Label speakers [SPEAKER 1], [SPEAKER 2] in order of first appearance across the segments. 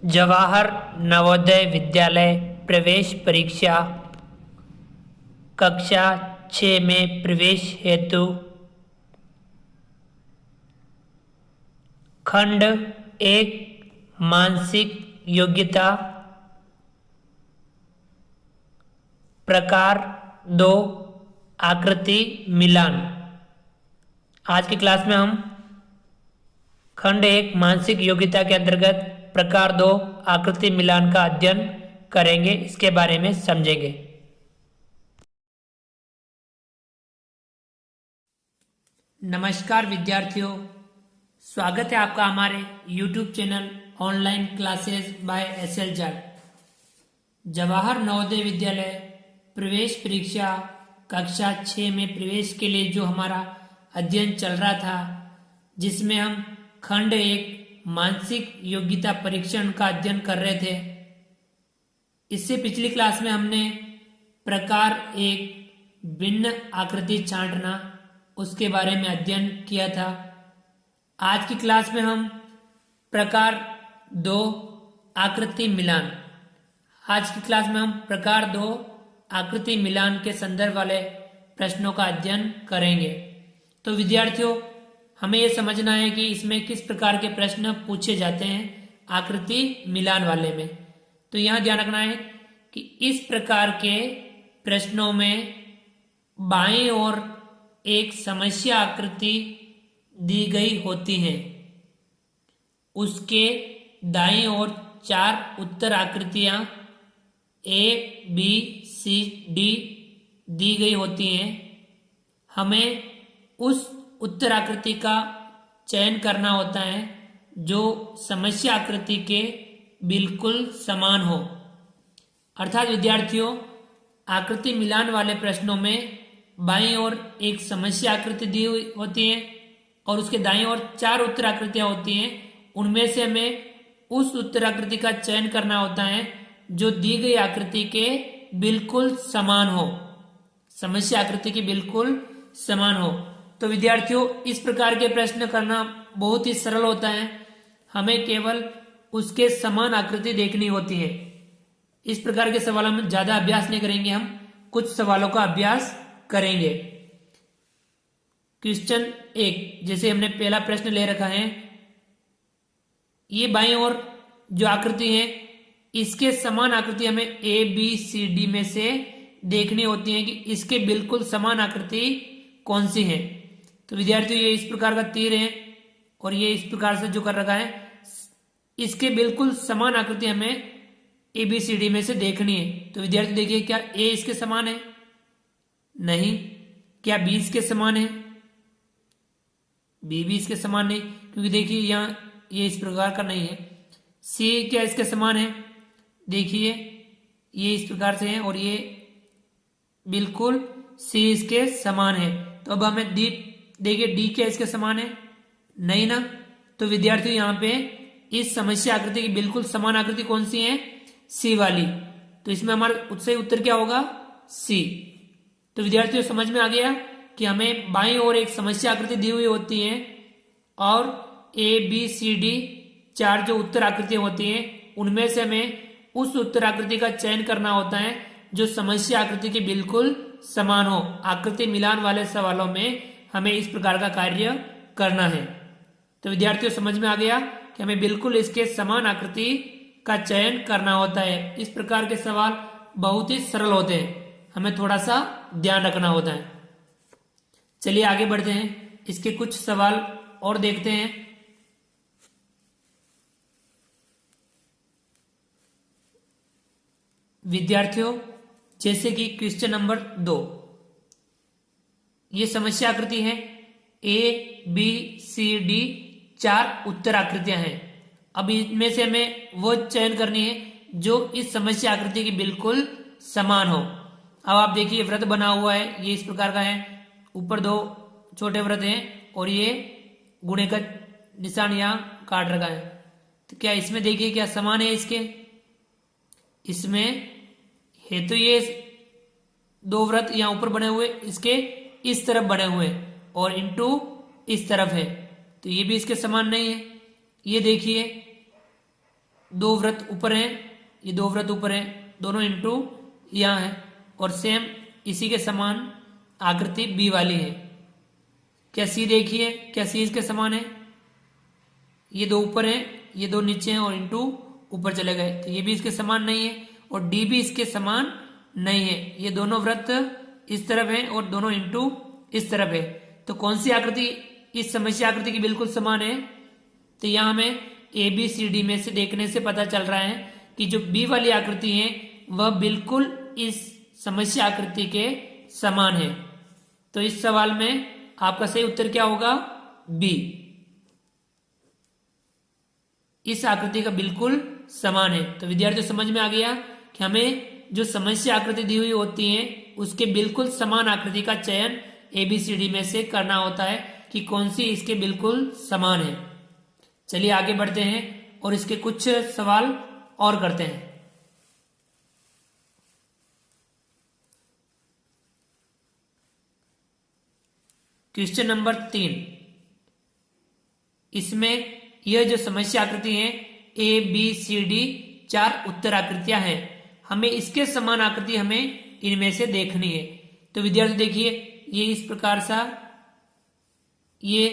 [SPEAKER 1] जवाहर नवोदय विद्यालय प्रवेश परीक्षा कक्षा 6 में प्रवेश हेतु खंड 1 मानसिक योग्यता प्रकार 2 आकृति मिलान। आज की क्लास में हम खंड 1 मानसिक योग्यता के अंतर्गत प्रकार 2 आकृति मिलान का अध्ययन करेंगे, इसके बारे में समझेंगे। नमस्कार विद्यार्थियों, स्वागत है आपका हमारे YouTube channel online classes bye SL Jat. Jawahar Navodaya Vidyalaya प्रवेश परीक्षा कक्षा 6 में प्रवेश के लिए जो हमारा अध्ययन चल रहा था, जिसमें हम खंड 1 मानसिक योग्यता परीक्षण का अध्ययन कर रहे थे। इससे पिछली क्लास में हमने प्रकार 1 भिन्न आकृति छांटना उसके बारे में अध्ययन किया था। आज की क्लास में हम प्रकार 2 आकृति मिलान प्रकार 2 आकृति मिलान के संदर्भ वाले प्रश्नों का अध्ययन करेंगे। तो विद्यार्थियों, हमें यह समझना है कि इसमें किस प्रकार के प्रश्न पूछे जाते हैं आकृति मिलान वाले में। तो यहां ध्यान रखना है कि इस प्रकार के प्रश्नों में बाईं ओर एक समस्या आकृति दी गई होती है, उसके दाईं ओर 4 उत्तर आकृतियां A, B, C, D दी गई होती हैं। हमें उस उत्तर आकृति का चयन करना होता है जो समस्या आकृति के बिल्कुल समान हो। अर्थात विद्यार्थियों, आकृति मिलान वाले प्रश्नों में बाईं ओर एक समस्या आकृति दी हुई होती है और उसके दाईं ओर 4 उत्तर आकृतियां होती हैं। उनमें से हमें उस उत्तर आकृति का चयन करना होता है जो दी गई आकृति के बिल्कुल समान हो, समस्या आकृति की बिल्कुल समान हो। तो विद्यार्थियों, इस प्रकार के प्रश्न करना बहुत ही सरल होता है। हमें केवल उसके समान आकृति देखनी होती है। इस प्रकार के सवालों में ज्यादा अभ्यास नहीं करेंगे, हम कुछ सवालों का अभ्यास करेंगे। क्वेश्चन 1, जैसे हमने पहला प्रश्न ले रखा है, ये बाईं ओर जो आकृति है इसके समान आकृति हमें A, B, C, D में से देखनी होती है कि इसके बिल्कुल समान आकृति कौन सी है। तो विद्यार्थियों, ये इस प्रकार का तीर है और ये इस प्रकार से जो कर रखा है, इसके बिल्कुल समान आकृति हमें A, B, C, D में से देखनी है। तो विद्यार्थी देखिए, क्या A इसके समान है? नहीं। क्या B इसके समान है? B भी इसके समान नहीं, क्योंकि देखिए यहाँ ये इस प्रकार का नहीं है। C क्या इसके समान है? देखिए ये इस प्रकार से है और ये बिल्कुल C इसके समान है। तो अब हमें देखिए D क्या इसके समान है? नहीं ना। तो विद्यार्थियों, यहाँ पे इस समस्या आकृति की बिल्कुल समान आकृति कौन सी है? C वाली। तो इसमें हमारा सही उत्तर क्या होगा? C। तो विद्यार्थियों, समझ में आ गया कि हमें बाईं ओर एक समस्या आकृति दी हुई होती है और A, B, C, D 4 जो उत्तर आकृतियां होती हैं, उनमें से हमें उस उत्तर आकृति का चयन करना होता है जो समस्या आकृति के बिल्कुल समान हो। आकृति मिलान वाले सवालों में हमें इस प्रकार का कार्य करना है। तो विद्यार्थियों, समझ में आ गया कि हमें बिल्कुल इसके समान आकृति का चयन करना होता है। इस प्रकार के सवाल बहुत ही सरल होते हैं, हमें थोड़ा सा ध्यान रखना होता है। चलिए आगे बढ़ते हैं, इसके कुछ सवाल और देखते हैं। विद्यार्थियों, जैसे कि क्वेश्चन नंबर 2, ये समस्या आकृति है। A, B, C, D 4 उत्तर आकृतियां हैं। अब इनमें से हमें वो चयन करनी है जो इस समस्या आकृति की बिल्कुल समान हो। अब आप देखिए, वृत्त बना हुआ है, ये इस प्रकार का है, ऊपर 2 छोटे वृत्त हैं और ये गुणे का निशान यहाँ काट रखा है। तो क्या इसमें देखिए क्या समान है? इसमें है तो ये 2 वृत्त यहाँ ऊपर बने हुए, इसके इस तरफ बने हुए और इनटू इस तरफ है, तो ये भी इसके समान नहीं है। ये देखिए दो वृत्त ऊपर हैं, ये दो वृत्त ऊपर हैं, दोनों इंटू यहाँ है, और सेम इसी के समान आकृति बी वाली है। क्या सी देखिए, क्या सी इसके समान है? ये दो ऊपर हैं, ये दो नीचे हैं और इंटू ऊपर चले गए, तो ये भी इसके समान नहीं है, और डी भी इसके समान नहीं है। ये दोनों वृत्त इस तरफ है और दोनों इंटू इस तरफ है, तो कौन सी आकृति इस समस्या आकृति की बिल्कुल समान है? तो यहाँ हमें ए बी सी डी में से देखने से पता चल रहा है कि जो बी वाली आकृति है वह बिल्कुल इस समस्या आकृति के समान है। तो इस सवाल में आपका सही उत्तर क्या होगा? बी, इस आकृति का बिल्कुल समान है। तो विद्यार्थियों समझ में आ गया कि हमें जो समस्या आकृति दी हुई होती है उसके बिल्कुल समान आकृति का चयन ABCD में से करना होता है कि कौन सी इसके बिल्कुल समान है। चलिए आगे बढ़ते हैं और इसके कुछ सवाल और करते हैं। क्वेश्चन नंबर 3, इसमें यह जो समस्या आकृति है ABCD 4 उत्तर आकृतियां हैं, हमें इसके समान आकृति हमें इनमें से देखनी है। तो विद्यार्थी देखिए, ये इस प्रकार सा ये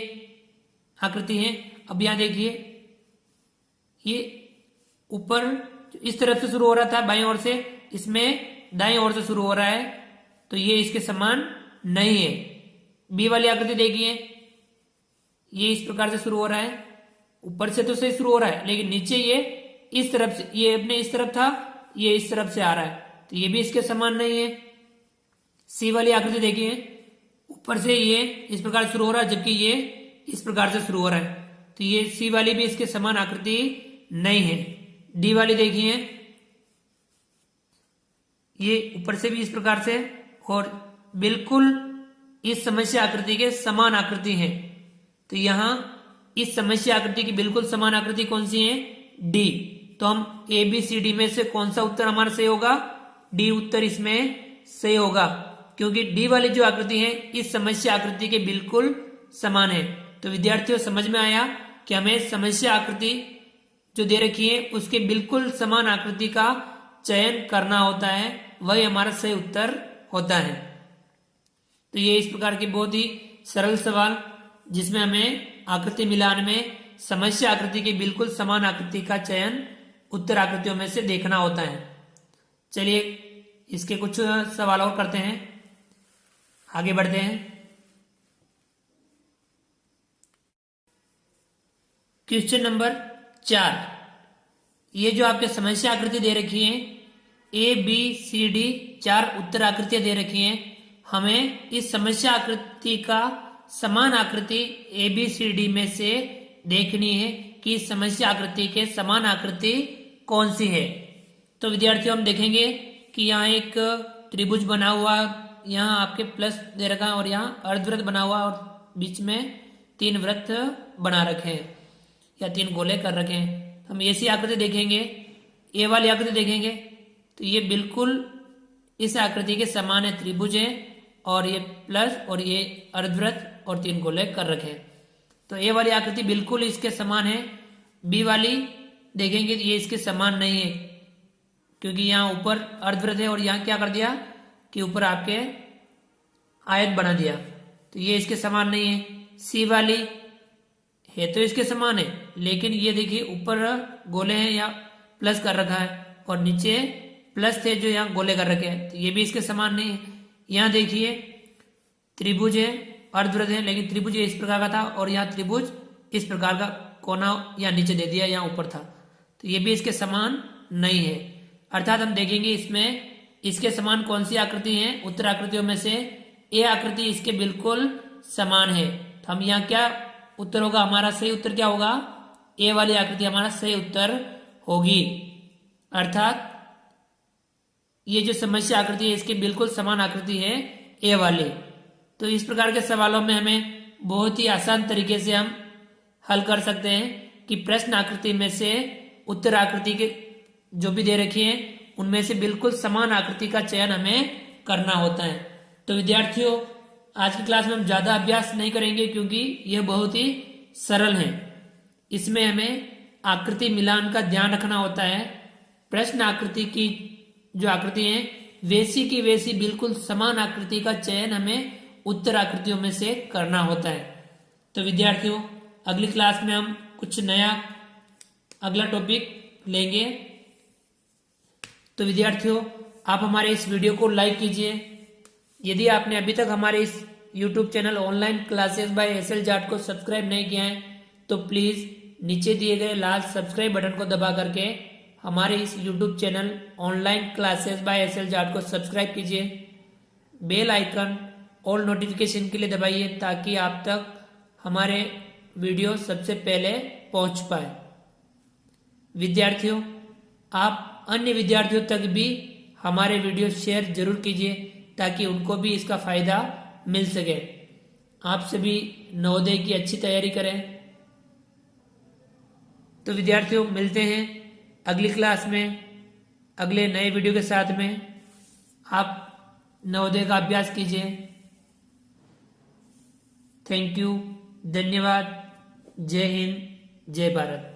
[SPEAKER 1] आकृति है। अब यहां देखिए, ये ऊपर इस तरफ से शुरू हो रहा था बाईं ओर से, इसमें दाईं ओर से शुरू हो रहा है, तो ये इसके समान नहीं है। बी वाली आकृति देखिए, ये इस प्रकार से शुरू हो रहा है, ऊपर से तो सही शुरू हो रहा है लेकिन नीचे ये इस तरफ से, ये अपने इस तरफ था, ये इस तरफ से आ रहा है, तो ये भी इसके समान नहीं है। सी वाली आकृति देखिए, ऊपर से ये इस प्रकार शुरू हो रहा है जबकि ये इस प्रकार से शुरू हो रहा है, तो ये सी वाली भी इसके समान आकृति नहीं है। डी वाली देखिए, ये ऊपर से भी इस प्रकार से और बिल्कुल इस समस्या आकृति के समान आकृति है। तो यहां इस समस्या आकृति की बिल्कुल समान आकृति कौन सी है? डी। तो हम ABCD में से कौन सा उत्तर हमारा सही होगा? डी उत्तर इसमें सही होगा, क्योंकि डी वाली जो आकृति है इस समस्या आकृति के बिल्कुल समान है। तो विद्यार्थियों समझ में आया कि हमें समस्या आकृति जो दे रखी है उसके बिल्कुल समान आकृति का चयन करना होता है, वही हमारा सही उत्तर होता है। तो ये इस प्रकार के बहुत ही सरल सवाल जिसमें हमें आकृति मिलान में समस्या आकृति के बिल्कुल समान आकृति का चयन उत्तर आकृतियों में से देखना होता है। चलिए इसके कुछ सवाल और करते हैं, आगे बढ़ते हैं। क्वेश्चन नंबर 4, ये जो आपके समस्या आकृति दे रखी है ABCD 4 उत्तर आकृतियां दे रखी हैं, हमें इस समस्या आकृति का समान आकृति ABCD में से देखनी है कि इस समस्या आकृति के समान आकृति कौन सी है। तो विद्यार्थियों हम देखेंगे कि यहाँ एक त्रिभुज बना हुआ, यहाँ आपके प्लस दे रखा है और यहाँ अर्धवृत्त बना हुआ और बीच में 3 वृत्त बना रखे हैं या 3 गोले कर रखे हैं। हम ऐसी आकृति देखेंगे, ए वाली आकृति देखेंगे तो ये बिल्कुल इस आकृति के समान है, त्रिभुज है और ये प्लस और ये अर्धवृत्त और 3 गोले कर रखे हैं। तो ए वाली आकृति बिल्कुल इसके समान है। बी वाली देखेंगे तो ये इसके समान नहीं है, क्योंकि यहाँ ऊपर अर्धवृत्त है और यहाँ क्या कर दिया कि ऊपर आपके आयत बना दिया, तो ये इसके समान नहीं है। सी वाली है तो इसके समान है, लेकिन ये देखिए ऊपर गोले हैं या प्लस कर रखा है और नीचे प्लस थे जो यहाँ गोले कर रखे हैं, तो ये भी इसके समान नहीं है। यहाँ देखिए त्रिभुज है, अर्धवृत्त है, लेकिन त्रिभुज इस प्रकार का था और यहाँ त्रिभुज इस प्रकार का कोना यहाँ नीचे दे दिया, यहाँ ऊपर था, तो ये भी इसके समान नहीं है। अर्थात हम देखेंगे इसमें इसके समान कौन सी आकृति है, उत्तर आकृतियों में से ए आकृति इसके बिल्कुल समान है। तो हम यहाँ क्या उत्तर होगा, हमारा सही उत्तर क्या होगा? ए वाली आकृति हमारा सही उत्तर होगी। अर्थात ये जो समस्या आकृति है इसकी बिल्कुल समान आकृति है ए वाली। तो इस प्रकार के सवालों में हमें बहुत ही आसान तरीके से हम हल कर सकते हैं कि प्रश्न आकृति में से उत्तर आकृति के जो भी दे रखी है उनमें से बिल्कुल समान आकृति का चयन हमें करना होता है। तो विद्यार्थियों आज की क्लास में हम ज्यादा अभ्यास नहीं करेंगे क्योंकि यह बहुत ही सरल है। इसमें हमें आकृति मिलान का ध्यान रखना होता है। प्रश्न आकृति की जो आकृति है वैसी की वैसी बिल्कुल समान आकृति का चयन हमें उत्तर आकृतियों में से करना होता है। तो विद्यार्थियों अगली क्लास में हम कुछ नया अगला टॉपिक लेंगे। तो विद्यार्थियों आप हमारे इस वीडियो को लाइक कीजिए। यदि आपने अभी तक हमारे इस YouTube channel online classes by SL Jat को सब्सक्राइब नहीं किया है तो प्लीज़ नीचे दिए गए लाल सब्सक्राइब बटन को दबा करके हमारे इस YouTube channel online classes by SL Jat को सब्सक्राइब कीजिए। बेल आइकन ऑल नोटिफिकेशन के लिए दबाइए ताकि आप तक हमारे वीडियो सबसे पहले पहुंच पाए। विद्यार्थियों आप अन्य विद्यार्थियों तक भी हमारे वीडियो शेयर जरूर कीजिए ताकि उनको भी इसका फायदा मिल सके। आप सभी नवोदय की अच्छी तैयारी करें। तो विद्यार्थियों मिलते हैं अगली क्लास में अगले नए वीडियो के साथ में। आप नवोदय का अभ्यास कीजिए। थैंक यू, धन्यवाद। जय हिंद, जय भारत।